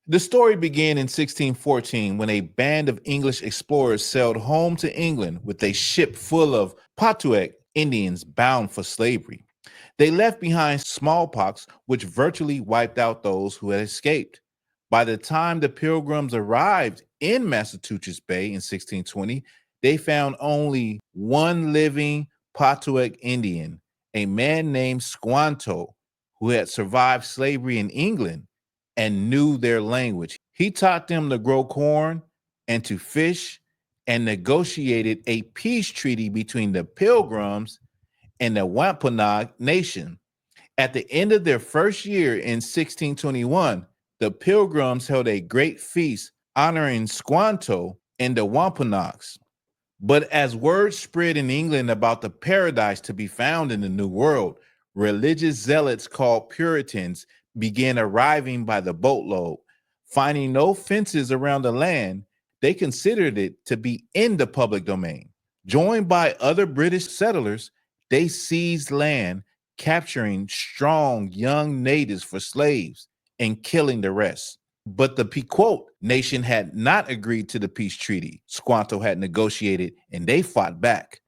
The story began in 1614 when a band of English explorers sailed home to England with a ship full of Patuec Indians bound for slavery. They left behind smallpox, which virtually wiped out those who had escaped. By the time the pilgrims arrived in Massachusetts Bay in 1620, they found only one living Patuec Indian, a man named Squanto, who had survived slavery in England and knew their language. He taught them to grow corn and to fish and negotiated a peace treaty between the pilgrims and the Wampanoag Nation. At the end of their first year in 1621, the Pilgrims held a great feast honoring Squanto and the Wampanoags. But as word spread in England about the paradise to be found in the New World, religious zealots called Puritans began arriving by the boatload. Finding no fences around the land, they considered it to be in the public domain. Joined by other British settlers, they seized land, capturing strong young natives for slaves and killing the rest. But the Pequot nation had not agreed to the peace treaty Squanto had negotiated, and they fought back.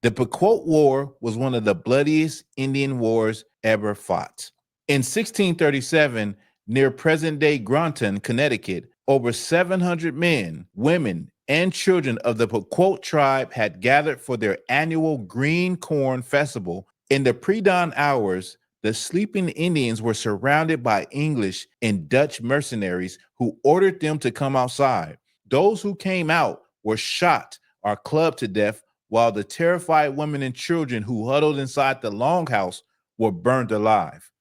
The Pequot War was one of the bloodiest Indian wars ever fought. In 1637, near present day Groton, Connecticut, over 700 men, women, and children of the Pequot tribe had gathered for their annual Green Corn Festival. In the pre-dawn hours, the sleeping Indians were surrounded by English and Dutch mercenaries who ordered them to come outside. Those who came out were shot or clubbed to death, while the terrified women and children who huddled inside the longhouse were burned alive.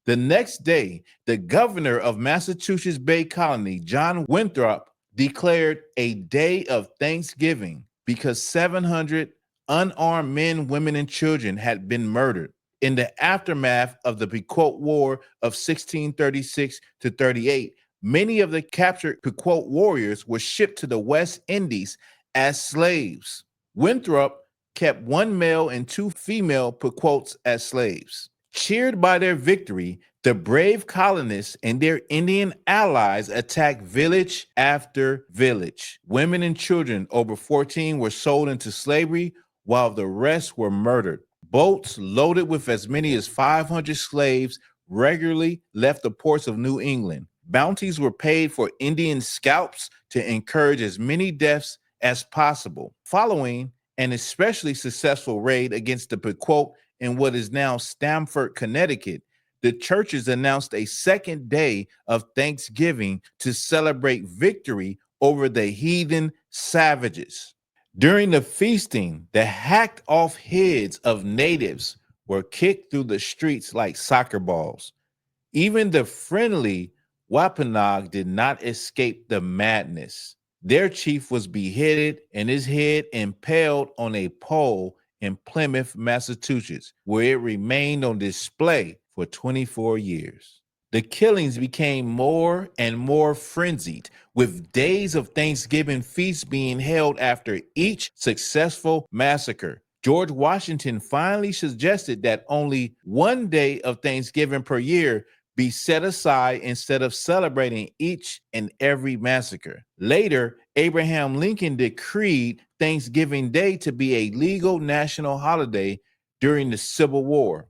The next day, the governor of Massachusetts Bay Colony, John Winthrop, declared a day of thanksgiving because 700 unarmed men, women, and children had been murdered. In the aftermath of the Pequot War of 1636 to 38, many of the captured Pequot warriors were shipped to the West Indies as slaves. Winthrop kept one male and two female Pequots as slaves. Cheered by their victory, the brave colonists and their Indian allies attacked village after village. Women and children over 14 were sold into slavery, while the rest were murdered. Boats loaded with as many as 500 slaves regularly left the ports of New England. Bounties were paid for Indian scalps to encourage as many deaths as possible. Following an especially successful raid against the Pequot in what is now Stamford, Connecticut, the churches announced a second day of Thanksgiving to celebrate victory over the heathen savages. During the feasting, the hacked off heads of natives were kicked through the streets like soccer balls. Even the friendly Wampanoag did not escape the madness. Their chief was beheaded and his head impaled on a pole in Plymouth, Massachusetts, where it remained on display for 24 years. The killings became more and more frenzied, with days of Thanksgiving feasts being held after each successful massacre. George Washington finally suggested that only one day of Thanksgiving per year be set aside instead of celebrating each and every massacre. Later, Abraham Lincoln decreed Thanksgiving Day to be a legal national holiday during the Civil War.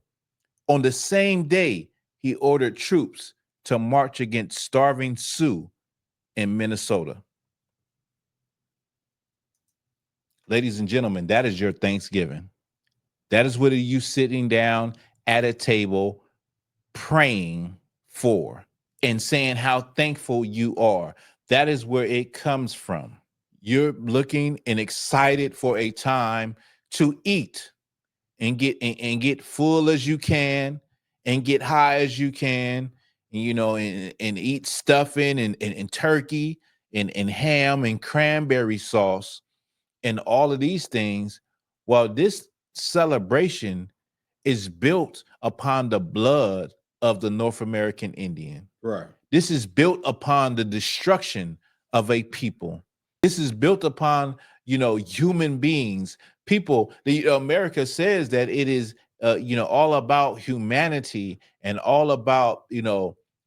On the same day, he ordered troops to march against starving Sioux in Minnesota. Ladies and gentlemen, that is your Thanksgiving. That is what you sitting down at a table praying for and saying how thankful you are. That is where it comes from. You're looking and excited for a time to eat and get full as you can and get high as you can, and eat stuffing and turkey and ham and cranberry sauce and all of these things. Well, this celebration is built upon the blood of the North American Indian. Right. This is built upon the destruction of a people. This is built upon, human beings. People, America says that it is, all about humanity and all about,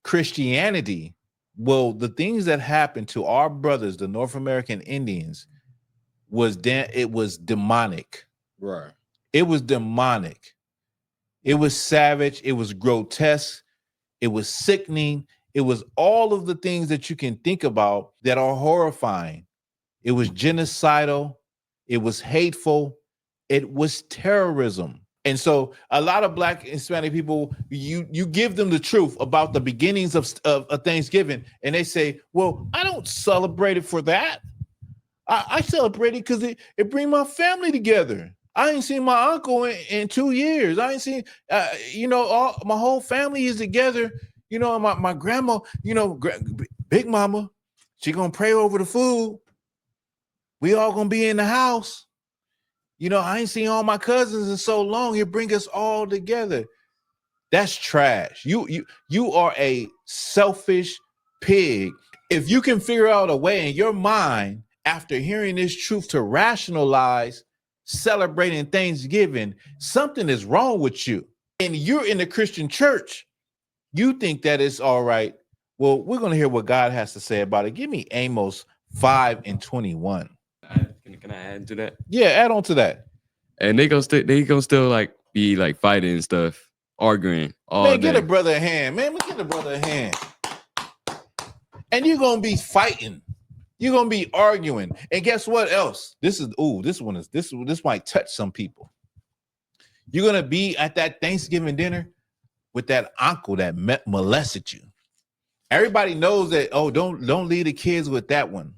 Christianity. Well, the things that happened to our brothers, the North American Indians, it was demonic. Right. It was demonic. It was savage. It was grotesque. It was sickening. It was all of the things that you can think about that are horrifying. It was genocidal. It was hateful. It was terrorism. And so a lot of Black Hispanic people, you give them the truth about the beginnings of Thanksgiving, and they say, well, I don't celebrate it for that. I celebrate it because it brings my family together. I ain't seen my uncle in 2 years. I ain't seen, my whole family is together. My grandma, Big Mama, she gonna pray over the food. We all gonna be in the house. I ain't seen all my cousins in so long. It bring us all together. That's trash. You are a selfish pig. If you can figure out a way in your mind after hearing this truth to rationalize celebrating Thanksgiving, something is wrong with you. And you're in the Christian church. You think that it's all right. Well, we're going to hear what God has to say about it. Give me Amos 5:21. Can I add to that? Yeah, add on to that. And they gonna still like be like fighting and stuff, arguing all Man, day. get a brother a hand. Man, get a brother a hand. And you're going to be fighting. You're going to be arguing. And guess what else? This might touch some people. You're going to be at that Thanksgiving dinner with that uncle that molested you. Everybody knows that, don't leave the kids with that one.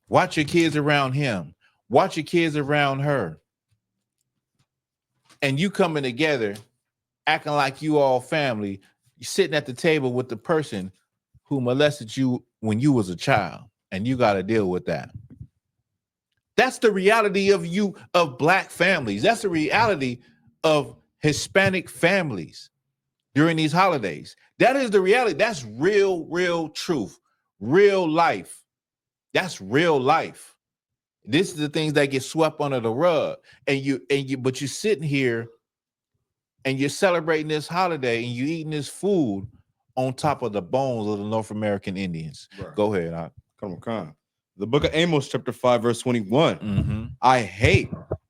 Watch your kids around him. Watch your kids around her. And you coming together, acting like you all family. You're sitting at the table with the person who molested you when you was a child, and you got to deal with that. That's the reality of Black families. That's the reality of Hispanic families during these holidays. That is the reality. That's real truth, real life. That's real life. This is the things that get swept under the rug. But you're sitting here and you're celebrating this holiday and you're eating this food on top of the bones of the North American Indians. Right. Go ahead. Come on. The book of Amos, chapter 5, verse 21. Mm-hmm.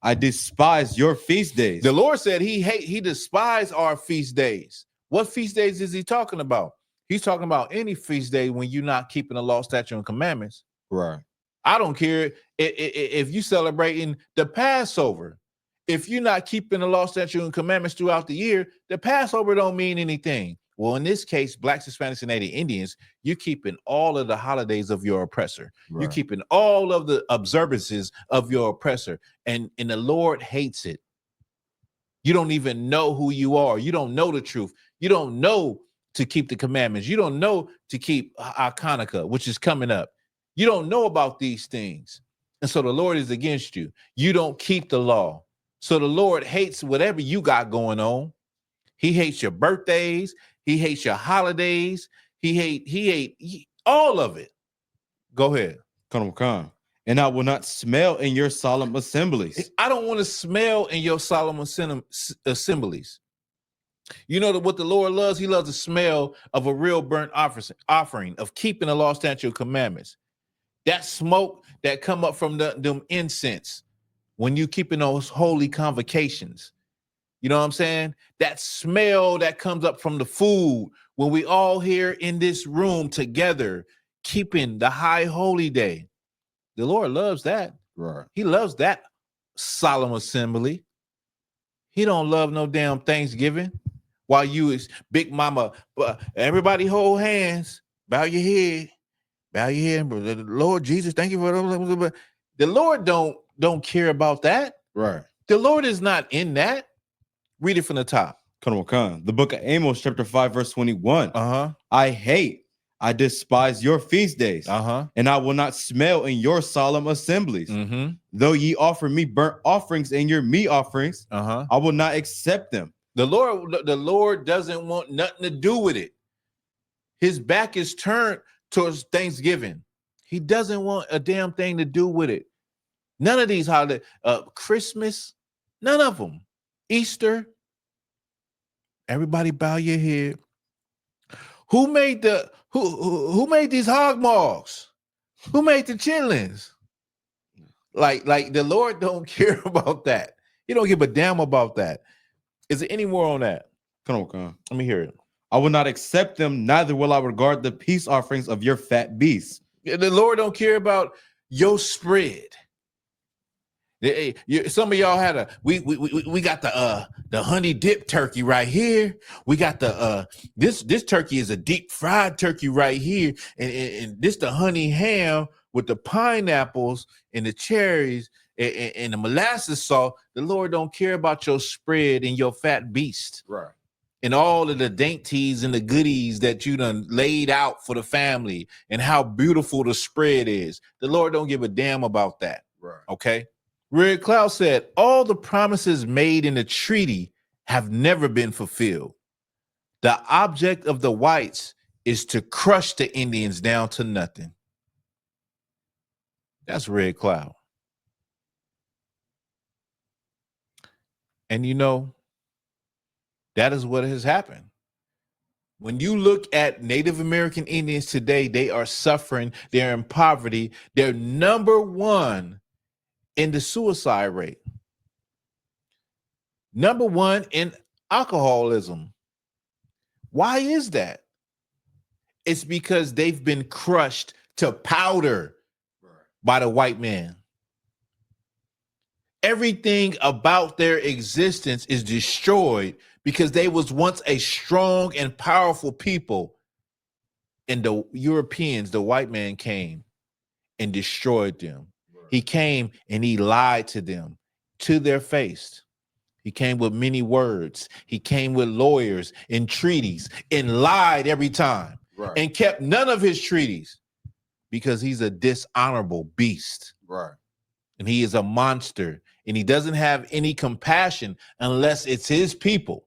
I despise your feast days. The Lord said he despised our feast days. What feast days is he talking about? He's talking about any feast day when you're not keeping the law, statute, and commandments. Right. I don't care if you celebrating the Passover. If you're not keeping the law, statute, and commandments throughout the year, the Passover don't mean anything. Well, in this case, Blacks, Hispanics, and Native Indians, you're keeping all of the holidays of your oppressor. Right. You're keeping all of the observances of your oppressor. And the Lord hates it. You don't even know who you are. You don't know the truth. You don't know to keep the commandments. You don't know to keep Hanukkah, which is coming up. You don't know about these things. And so the Lord is against you. You don't keep the law. So the Lord hates whatever you got going on. He hates your birthdays. He hates your holidays. He hate all of it. Go ahead. Come. And I will not smell in your solemn assemblies. I don't want to smell in your solemn assemblies. You know what the Lord loves? He loves the smell of a real burnt offering, of keeping the law, statute, commandments. That smoke that come up from them incense when you keeping those holy convocations. You know what I'm saying? That smell that comes up from the food when we all here in this room together, keeping the high holy day. The Lord loves that. Right. He loves that solemn assembly. He don't love no damn Thanksgiving. While you is Big Mama, everybody hold hands, bow your head. Lord Jesus, thank you for the Lord don't care about that. Right. The Lord is not in that. Read it from the top. Come on. The book of Amos, chapter 5, verse 21. I despise your feast days, and I will not smell in your solemn assemblies. Mm-hmm. Though ye offer me burnt offerings and your meat offerings, I will not accept them. The Lord doesn't want nothing to do with it. His back is turned towards Thanksgiving. He doesn't want a damn thing to do with it. None of these holidays, Christmas, none of them. Easter, everybody bow your head. Who made who made these hog maws? Who made the chitlins? Like the Lord don't care about that. He don't give a damn about that. Is there any more on that? Come on. Let me hear it. I will not accept them, neither will I regard the peace offerings of your fat beasts. The Lord don't care about your spread. Some of y'all had we got the honey dip turkey right here. We got the this turkey is a deep fried turkey right here, and this the honey ham with the pineapples and the cherries and the molasses salt. The Lord don't care about your spread and your fat beast, right? And all of the dainties and the goodies that you done laid out for the family and how beautiful the spread is. The Lord don't give a damn about that, right? Okay. Red Cloud said, all the promises made in the treaty have never been fulfilled. The object of the whites is to crush the Indians down to nothing. That's Red Cloud. And you know, that is what has happened. When you look at Native American Indians today, they are suffering. They're in poverty. They're number one in the suicide rate. Number one in alcoholism. Why is that? It's because they've been crushed to powder by the white man. Everything about their existence is destroyed because they was once a strong and powerful people. And the Europeans, the white man came and destroyed them. He came and he lied to them to their face. He came with many words. He came with lawyers and treaties and lied every time, and kept none of his treaties because he's a dishonorable beast. Right. And he is a monster, and he doesn't have any compassion unless it's his people.